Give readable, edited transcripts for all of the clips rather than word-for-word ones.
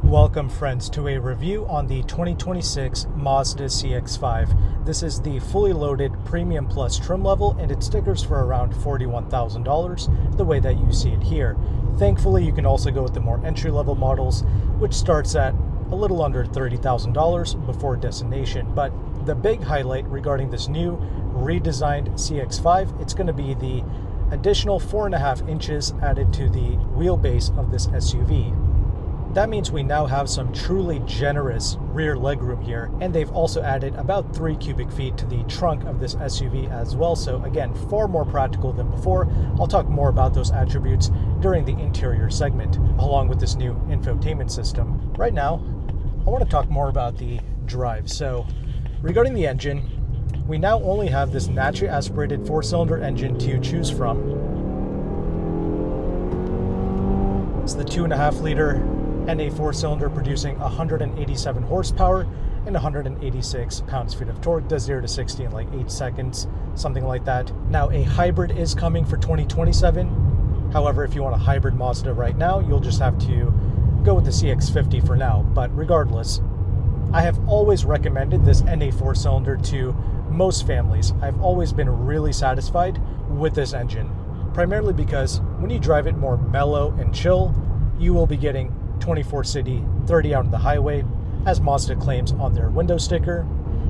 Welcome friends to a review on the 2026 Mazda CX-5. This is the fully loaded Premium Plus trim level and it stickers for around $41,000 the way that you see it here. Thankfully you can also go with the more entry-level models, which starts at a little under $30,000 before destination. But the big highlight regarding this new redesigned CX-5, it's going to be the additional 4.5 inches added to the wheelbase of this SUV. That means we now have some truly generous rear legroom here, and they've also added about 3 cubic feet to the trunk of this SUV as well. So again, far more practical than before. I'll talk more about those attributes during the interior segment, along with this new infotainment system. Right now, I want to talk more about the drive. So regarding the engine, we now only have this naturally aspirated 4-cylinder engine to choose from. It's the 2.5 liter NA 4-cylinder producing 187 horsepower and 186 pounds-feet of torque. Does 0 to 60 in like 8 seconds, something like that. Now a hybrid is coming for 2027. However, if you want a hybrid Mazda right now, you'll just have to go with the CX-50 for now. But regardless, I have always recommended this NA 4-cylinder to most families. I've always been really satisfied with this engine, primarily because when you drive it more mellow and chill, you will be getting 24 city, 30 out on the highway, as Mazda claims on their window sticker.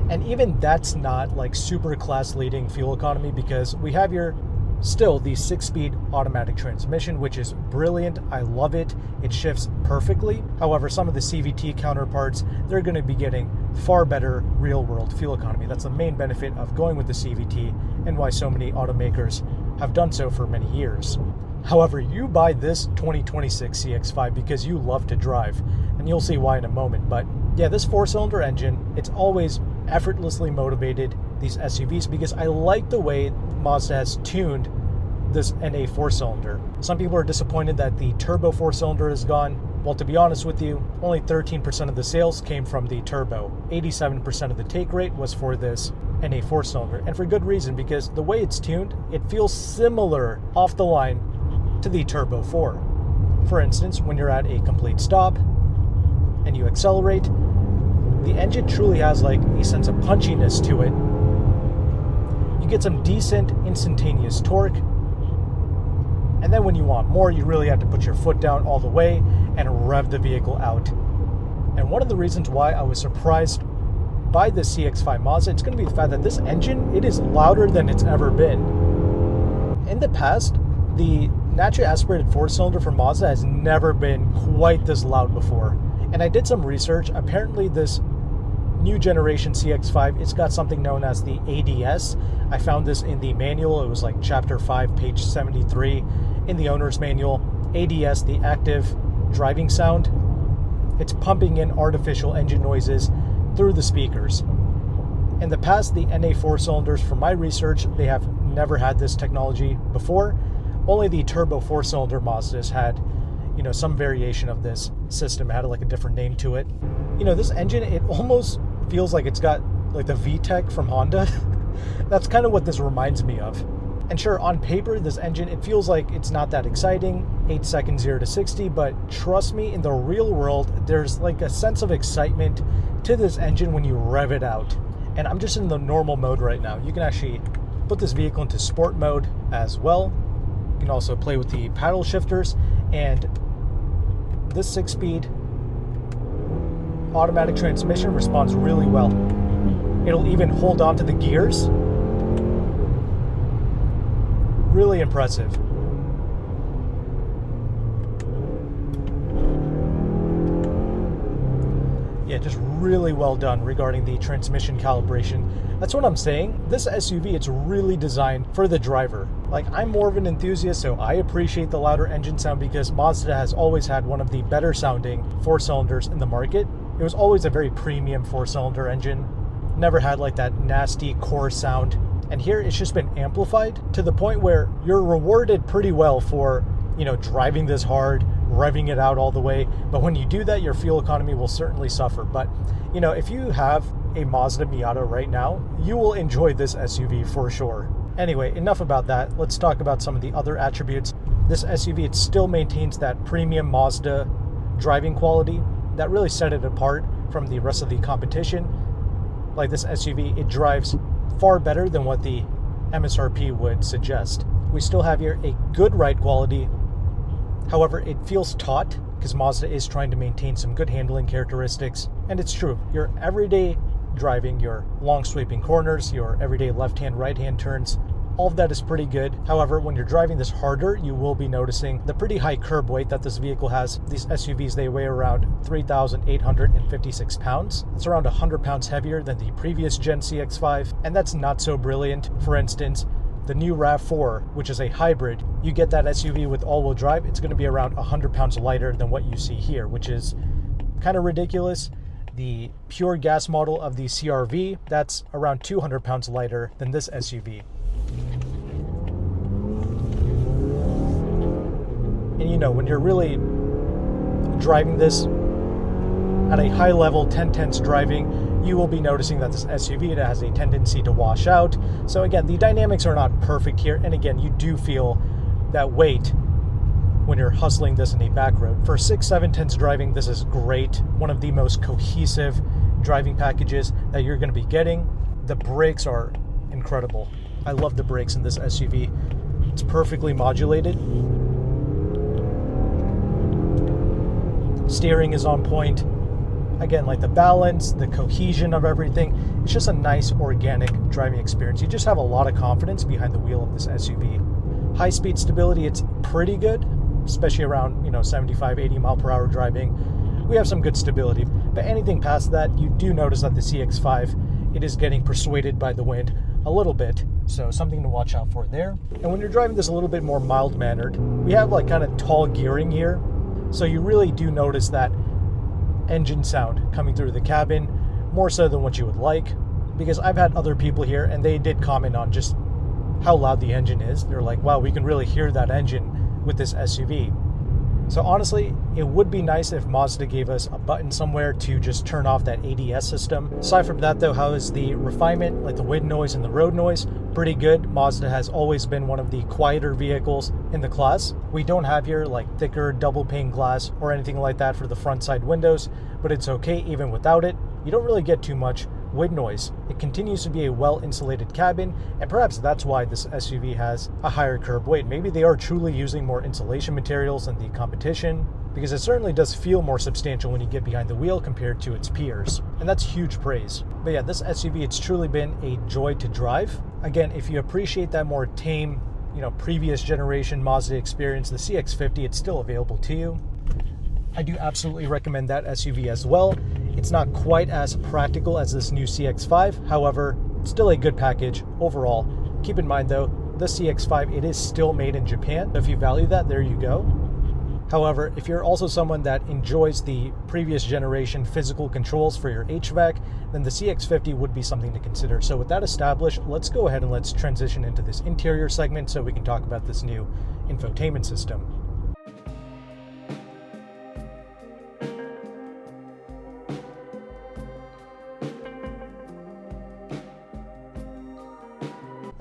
And even that's not like super class leading fuel economy, because we have here still the 6-speed automatic transmission, which is brilliant. I love it. It shifts perfectly. However, some of the CVT counterparts, they're going to be getting far better real world fuel economy. That's the main benefit of going with the CVT and why so many automakers have done so for many years. However, you buy this 2026 CX-5 because you love to drive, and you'll see why in a moment. But yeah, this 4-cylinder engine, it's always effortlessly motivated these SUVs because I like the way Mazda has tuned this NA 4-cylinder. Some people are disappointed that the turbo 4-cylinder is gone. Well, to be honest with you, only 13% of the sales came from the turbo. 87% of the take rate was for this NA 4-cylinder, and for good reason, because the way it's tuned, it feels similar off the line to the Turbo 4. For instance, when you're at a complete stop and you accelerate, the engine truly has like a sense of punchiness to it. You get some decent instantaneous torque, and then when you want more, you really have to put your foot down all the way and rev the vehicle out. And one of the reasons why I was surprised by the CX-5 Mazda, it's going to be the fact that this engine, it is louder than it's ever been. In the past, the naturally aspirated 4-cylinder from Mazda has never been quite this loud before. And I did some research. Apparently this new generation CX-5, it's got something known as the ADS. I found this in the manual. It was like chapter 5, page 73 in the owner's manual. ADS, the active driving sound. It's pumping in artificial engine noises through the speakers. In the past, the NA 4-cylinders, from my research, they have never had this technology before. Only the turbo 4-cylinder Mazdas had, some variation of this system. It had like a different name to it. This engine, it almost feels like it's got like the VTEC from Honda. That's kind of what this reminds me of. And sure, on paper, this engine, it feels like it's not that exciting, 8 seconds 0 to 60, but trust me, in the real world, there's like a sense of excitement to this engine when you rev it out. And I'm just in the normal mode right now. You can actually put this vehicle into sport mode as well. You can also play with the paddle shifters, and this 6-speed automatic transmission responds really well. It'll even hold on to the gears. Really impressive. Yeah, just really well done regarding the transmission calibration. That's what I'm saying. This SUV, it's really designed for the driver. Like, I'm more of an enthusiast, so I appreciate the louder engine sound because Mazda has always had one of the better sounding 4-cylinders in the market. It was always a very premium 4-cylinder engine. Never had like that nasty core sound. And here it's just been amplified to the point where you're rewarded pretty well for, driving this hard, revving it out all the way. But when you do that, your fuel economy will certainly suffer. But, if you have a Mazda Miata right now, you will enjoy this SUV for sure. Anyway, enough about that. Let's talk about some of the other attributes. This SUV, it still maintains that premium Mazda driving quality. that really set it apart from the rest of the competition. Like this SUV, it drives far better than what the MSRP would suggest. We still have here a good ride quality. However, it feels taut because Mazda is trying to maintain some good handling characteristics. And it's true, your everyday driving, your long sweeping corners, your everyday left-hand, right-hand turns, all of that is pretty good. However, when you're driving this harder, you will be noticing the pretty high curb weight that this vehicle has. These SUVs, they weigh around 3,856 pounds. It's around 100 pounds heavier than the previous Gen CX-5, and that's not so brilliant. For instance, the new RAV4, which is a hybrid, you get that SUV with all-wheel drive, it's going to be around 100 pounds lighter than what you see here, which is kind of ridiculous. The pure gas model of the CR-V, that's around 200 pounds lighter than this SUV. And you know, when you're really driving this at a high level, 10/10 driving, you will be noticing that this SUV, it has a tendency to wash out. So again, the dynamics are not perfect here. And again, you do feel that weight when you're hustling this in a back road. For 6/7/10 driving, this is great. One of the most cohesive driving packages that you're going to be getting. The brakes are incredible. I love the brakes in this SUV. It's perfectly modulated. Steering is on point. Again, like the balance, the cohesion of everything, it's just a nice organic driving experience. You just have a lot of confidence behind the wheel of this SUV. High speed stability, it's pretty good, especially around 75, 80 mile per hour driving. We have some good stability, but anything past that, you do notice that the CX-5, it is getting persuaded by the wind a little bit. So something to watch out for there. And when you're driving this a little bit more mild-mannered, we have like kind of tall gearing here. So you really do notice that engine sound coming through the cabin, more so than what you would like. Because I've had other people here and they did comment on just how loud the engine is. They're like, wow, we can really hear that engine with this SUV. So honestly, it would be nice if Mazda gave us a button somewhere to just turn off that ADS system. Aside from that though, how is the refinement, like the wind noise and the road noise? Pretty good. Mazda has always been one of the quieter vehicles in the class. We don't have here like thicker double pane glass or anything like that for the front side windows, but it's okay even without it. You don't really get too much wind noise. It continues to be a well-insulated cabin, and perhaps that's why this SUV has a higher curb weight. Maybe they are truly using more insulation materials than the competition, because it certainly does feel more substantial when you get behind the wheel compared to its peers, and that's huge praise. But yeah, this SUV, it's truly been a joy to drive. Again, if you appreciate that more tame, previous generation Mazda experience, the CX-50, it's still available to you. I do absolutely recommend that SUV as well. It's not quite as practical as this new CX-5, however, still a good package overall. Keep in mind though, the CX-5, it is still made in Japan. If you value that, there you go. However, if you're also someone that enjoys the previous generation physical controls for your HVAC, then the CX-50 would be something to consider. So with that established, let's go ahead and let's transition into this interior segment so we can talk about this new infotainment system.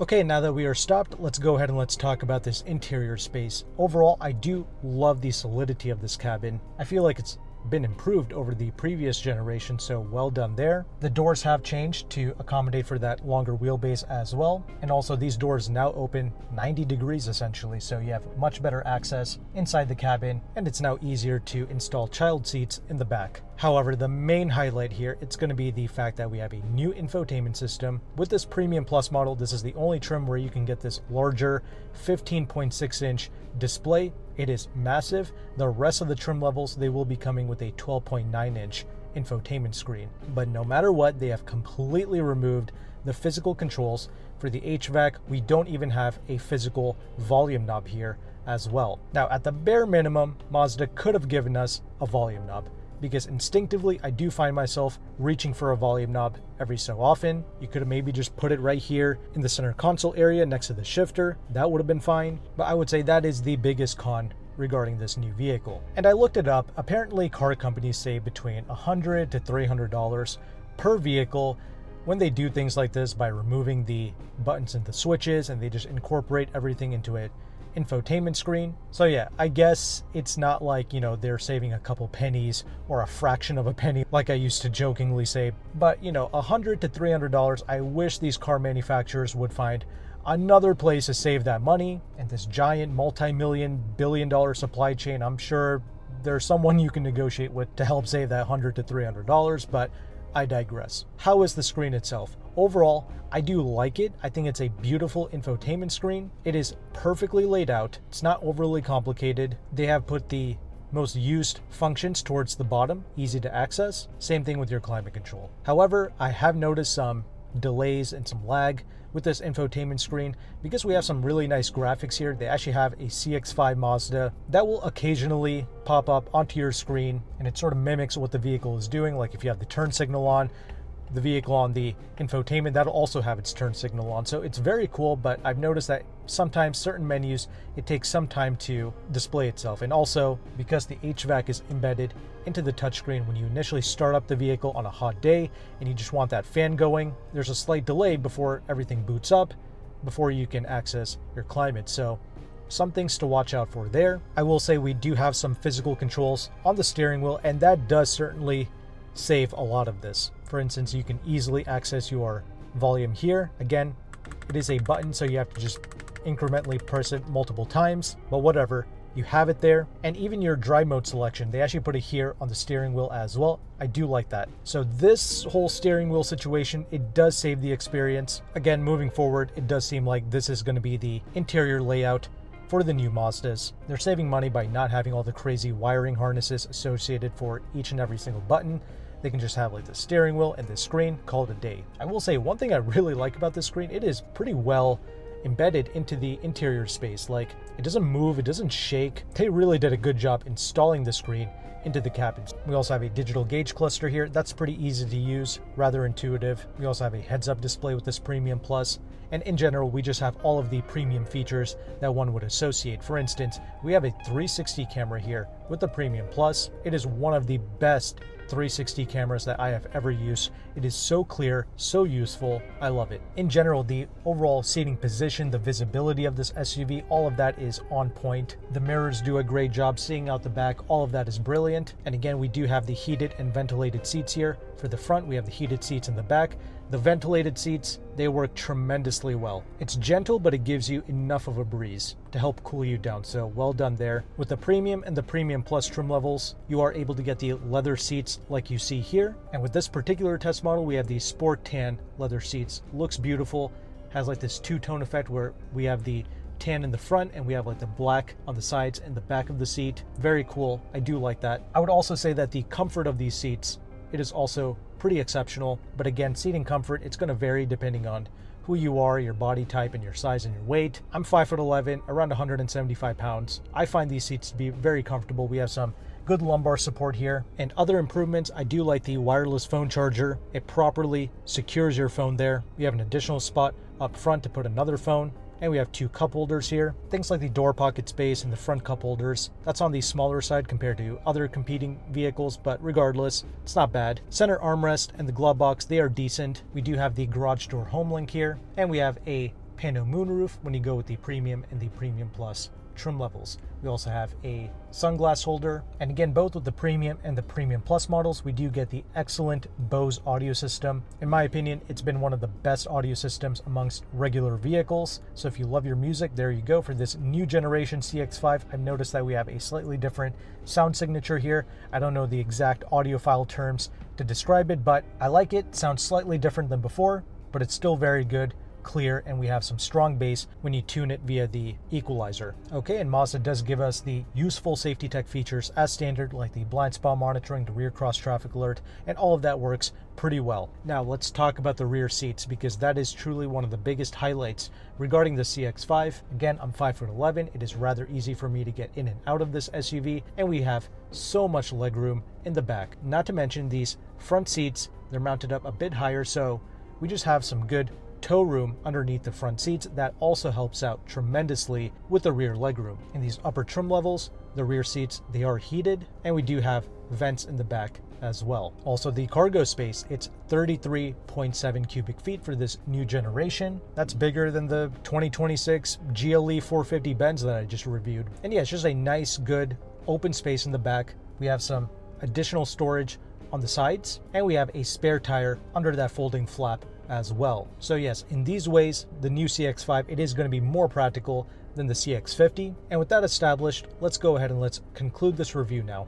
Okay, now that we are stopped, let's go ahead and let's talk about this interior space. Overall, I do love the solidity of this cabin. I feel like it's been improved over the previous generation, so well done there. The doors have changed to accommodate for that longer wheelbase as well. And also these doors now open 90 degrees essentially, so you have much better access inside the cabin, and it's now easier to install child seats in the back. However, the main highlight here, it's going to be the fact that we have a new infotainment system. With this Premium Plus model, this is the only trim where you can get this larger 15.6-inch display. It is massive. The rest of the trim levels, they will be coming with a 12.9-inch infotainment screen. But no matter what, they have completely removed the physical controls. For the HVAC, we don't even have a physical volume knob here as well. Now, at the bare minimum, Mazda could have given us a volume knob, because instinctively I do find myself reaching for a volume knob every so often. You could have maybe just put it right here in the center console area next to the shifter. That would have been fine, but I would say that is the biggest con regarding this new vehicle. And I looked it up. Apparently car companies save between $100 to $300 per vehicle when they do things like this by removing the buttons and the switches, and they just incorporate everything into a infotainment screen. So yeah, I guess it's not like, you know, they're saving a couple pennies or a fraction of a penny like I used to jokingly say, but you know, $100 to $300, I wish these car manufacturers would find another place to save that money. And this giant multi-million, billion-dollar supply chain, I'm sure there's someone you can negotiate with to help save that $100 to $300, but I digress. How is the screen itself? Overall, I do like it. I think it's a beautiful infotainment screen. It is perfectly laid out. It's not overly complicated. They have put the most used functions towards the bottom, easy to access. Same thing with your climate control. However, I have noticed some delays and some lag with this infotainment screen because we have some really nice graphics here. They actually have a CX-5 Mazda that will occasionally pop up onto your screen, and it sort of mimics what the vehicle is doing. Like if you have the turn signal on, the vehicle on the infotainment, that'll also have its turn signal on. So it's very cool, but I've noticed that sometimes certain menus, it takes some time to display itself. And also because the HVAC is embedded into the touchscreen, when you initially start up the vehicle on a hot day and you just want that fan going, there's a slight delay before everything boots up, before you can access your climate. So some things to watch out for there. I will say we do have some physical controls on the steering wheel, and that does certainly save a lot of this. For instance, you can easily access your volume here. Again, it is a button, so you have to just incrementally press it multiple times, but whatever, you have it there. And even your drive mode selection, they actually put it here on the steering wheel as well. I do like that. So this whole steering wheel situation, it does save the experience. Again, moving forward, it does seem like this is going to be the interior layout for the new Mazdas. They're saving money by not having all the crazy wiring harnesses associated for each and every single button. They can just have like the steering wheel and the screen, call it a day. I will say one thing I really like about this screen, it is pretty well embedded into the interior space. Like it doesn't move, it doesn't shake. They really did a good job installing the screen into the cabins. We also have a digital gauge cluster here. That's pretty easy to use, rather intuitive. We also have a heads-up display with this Premium Plus. And in general, we just have all of the premium features that one would associate. For instance, we have a 360 camera here with the Premium Plus. It is one of the best 360 cameras that I have ever used. It is so clear, so useful. I love it. In general, the overall seating position, the visibility of this SUV, all of that is on point. The mirrors do a great job seeing out the back. All of that is brilliant. And again, we do have the heated and ventilated seats here. For the front, we have the heated seats in the back. The ventilated seats, they work tremendously well. It's gentle, but it gives you enough of a breeze to help cool you down. So well done there. With the Premium and the Premium Plus trim levels, you are able to get the leather seats like you see here. And with this particular test model, we have the Sport Tan leather seats. Looks beautiful. Has like this two-tone effect where we have the tan in the front and we have like the black on the sides and the back of the seat. Very cool. I do like that. I would also say that the comfort of these seats, it is also pretty exceptional. But again, seating comfort, it's going to vary depending on who you are, your body type, and your size and your weight. I'm 5'11", around 175 pounds. I find these seats to be very comfortable. We have some good lumbar support here. And other improvements, I do like the wireless phone charger. It properly secures your phone there. We have an additional spot up front to put another phone. And we have two cup holders here. Things like the door pocket space and the front cup holders. That's on the smaller side compared to other competing vehicles, but regardless, it's not bad. Center armrest and the glove box, they are decent. We do have the garage door home link here. And we have a pano moonroof when you go with the Premium and the Premium Plus trim levels. We also have a sunglass holder. And again, both with the Premium and the Premium Plus models, we do get the excellent Bose audio system. In my opinion, it's been one of the best audio systems amongst regular vehicles. So if you love your music, there you go. For this new generation CX-5, I've noticed that we have a slightly different sound signature here. I don't know the exact audiophile terms to describe it, but I like it. It sounds slightly different than before, but it's still very good, clear, and we have some strong bass when you tune it via the equalizer. Okay, and Mazda does give us the useful safety tech features as standard, like the blind spot monitoring, the rear cross traffic alert, and all of that works pretty well. Now let's talk about the rear seats, because that is truly one of the biggest highlights regarding the CX-5. Again, I'm 5'11". It is rather easy for me to get in and out of this SUV, and we have so much legroom in the back. Not to mention these front seats, they're mounted up a bit higher, so we just have some good tow room underneath the front seats. That also helps out tremendously with the rear legroom. In these upper trim levels, the rear seats, they are heated, and we do have vents in the back as well. Also, the cargo space, it's 33.7 cubic feet for this new generation. That's bigger than the 2026 GLE 450 Benz that I just reviewed. And yeah, it's just a nice, good open space in the back. We have some additional storage on the sides, and we have a spare tire under that folding flap as well. So yes, in these ways, the new CX-5, it is going to be more practical than the CX-50. And with that established, let's go ahead and let's conclude this review now.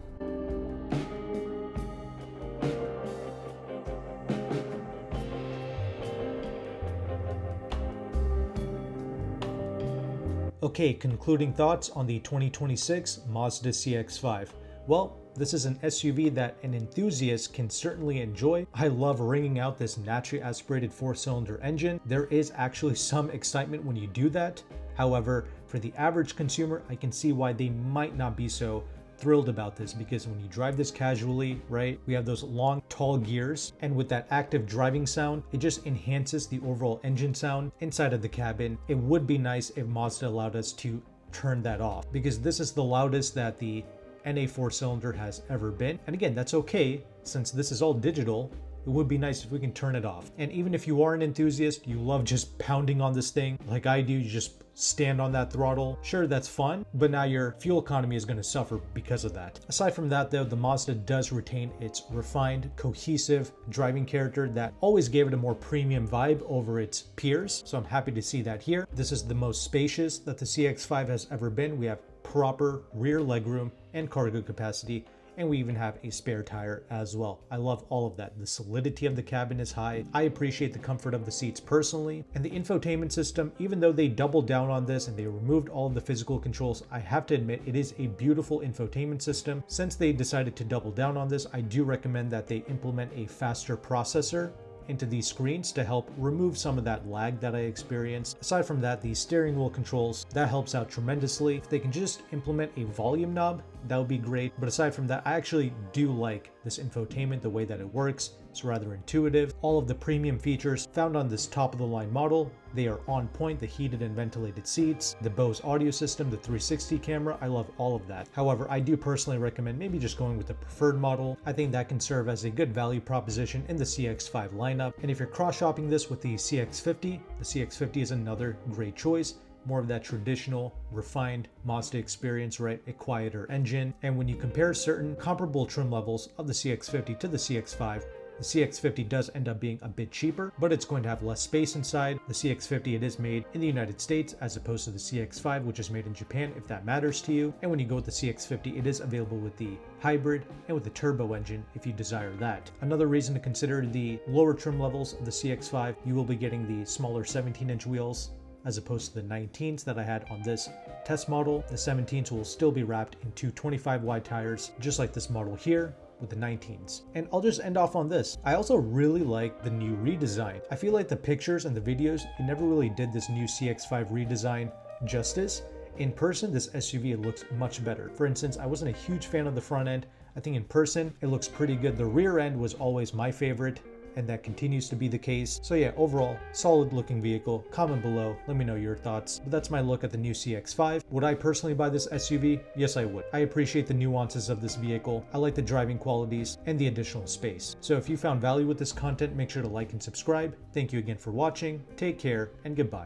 Okay, concluding thoughts on the 2026 Mazda CX-5. Well, this is an SUV that an enthusiast can certainly enjoy. I love wringing out this naturally aspirated 4-cylinder engine. There is actually some excitement when you do that. However, for the average consumer, I can see why they might not be so thrilled about this, because when you drive this casually, right, we have those long, tall gears, and with that active driving sound, it just enhances the overall engine sound inside of the cabin. It would be nice if Mazda allowed us to turn that off, because this is the loudest that the NA 4-cylinder has ever been. And again, that's okay, since this is all digital. It would be nice if we can turn it off. And even if you are an enthusiast, you love just pounding on this thing like I do, you just stand on that throttle, sure, that's fun, but now your fuel economy is going to suffer because of that. Aside from that though, the Mazda does retain its refined, cohesive driving character that always gave it a more premium vibe over its peers, so I'm happy to see that here. This is the most spacious that the CX-5 has ever been. We have proper rear legroom and cargo capacity, and we even have a spare tire as well. I love all of that. The solidity of the cabin is high. I appreciate the comfort of the seats personally, and the infotainment system, even though they doubled down on this and they removed all of the physical controls, I have to admit it is a beautiful infotainment system. Since they decided to double down on this, I do recommend that they implement a faster processor into these screens to help remove some of that lag that I experienced. Aside from that, the steering wheel controls, that helps out tremendously. If they can just implement a volume knob, that would be great. But aside from that, I actually do like this infotainment, the way that it works. It's rather intuitive. All of the premium features found on this top of the line model, they are on point. The heated and ventilated seats, the Bose audio system, the 360 camera, I love all of that. However, I do personally recommend maybe just going with the preferred model. I think that can serve as a good value proposition in the CX-5 lineup. And if you're cross-shopping this with the CX-50, the CX-50 is another great choice. More of that traditional, refined Mazda experience, right? A quieter engine. And when you compare certain comparable trim levels of the CX-50 to the CX-5, the CX-50 does end up being a bit cheaper, but it's going to have less space inside. The CX-50, it is made in the United States as opposed to the CX-5, which is made in Japan, if that matters to you. And when you go with the CX-50, it is available with the hybrid and with the turbo engine if you desire that. Another reason to consider the lower trim levels of the CX-5, you will be getting the smaller 17-inch wheels as opposed to the 19s that I had on this test model. The 17s will still be wrapped in two 25 wide tires, just like this model here with the 19s. And I'll just end off on this. I also really like the new redesign. I feel like the pictures and the videos, it never really did this new CX-5 redesign justice. In person, this SUV, it looks much better. For instance, I wasn't a huge fan of the front end. I think in person, it looks pretty good. The rear end was always my favorite, and that continues to be the case. So yeah, overall, solid looking vehicle. Comment below, let me know your thoughts. But that's my look at the new CX-5. Would I personally buy this SUV? Yes, I would. I appreciate the nuances of this vehicle. I like the driving qualities and the additional space. So if you found value with this content, make sure to like and subscribe. Thank you again for watching. Take care and goodbye.